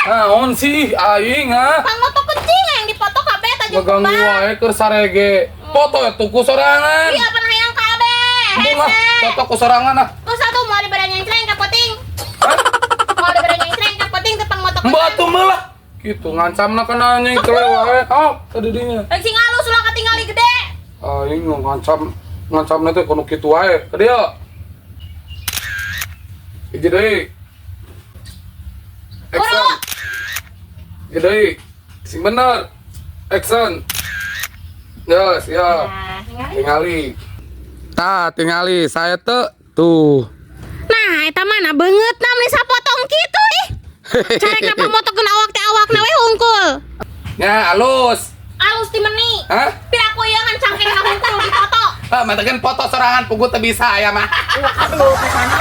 Naon sih aing ah. Pangmoto kucing yang dipoto kabeh tajam Meganggu wae keur sarege. Foto tuku sorangan. Iya apa hayang kabeh. Bunga, foto ku sorangan ah. Terus satu mau dibere nyengcreng ka puting. Mau dibere nyengcreng ka puting teu pangmoto kucing. Mbak tuh malah. Gitu ngancamna kana nyengkel wae. Oh, tadi dinya. Rek sing alus ulah katingali gede. Aing ngancamna teh kudu kitu wae. Ka dieu. Hiji deui. Action. Hiji deui. Sing bener. Action. Ya, siap. Nah, Tingali. Tingali saya tuh. Nah, eta mana beungeut namanya sapotong kitu ih. Carek pangmotokeun awak teh awakna we hungkul. Ya, halus. Alus ti meni. Hah? Piraku ieu ngan cangkeng hungkul di foto. Matakeun foto sorangan pugu teu bisa aya mah. Aduh, kesana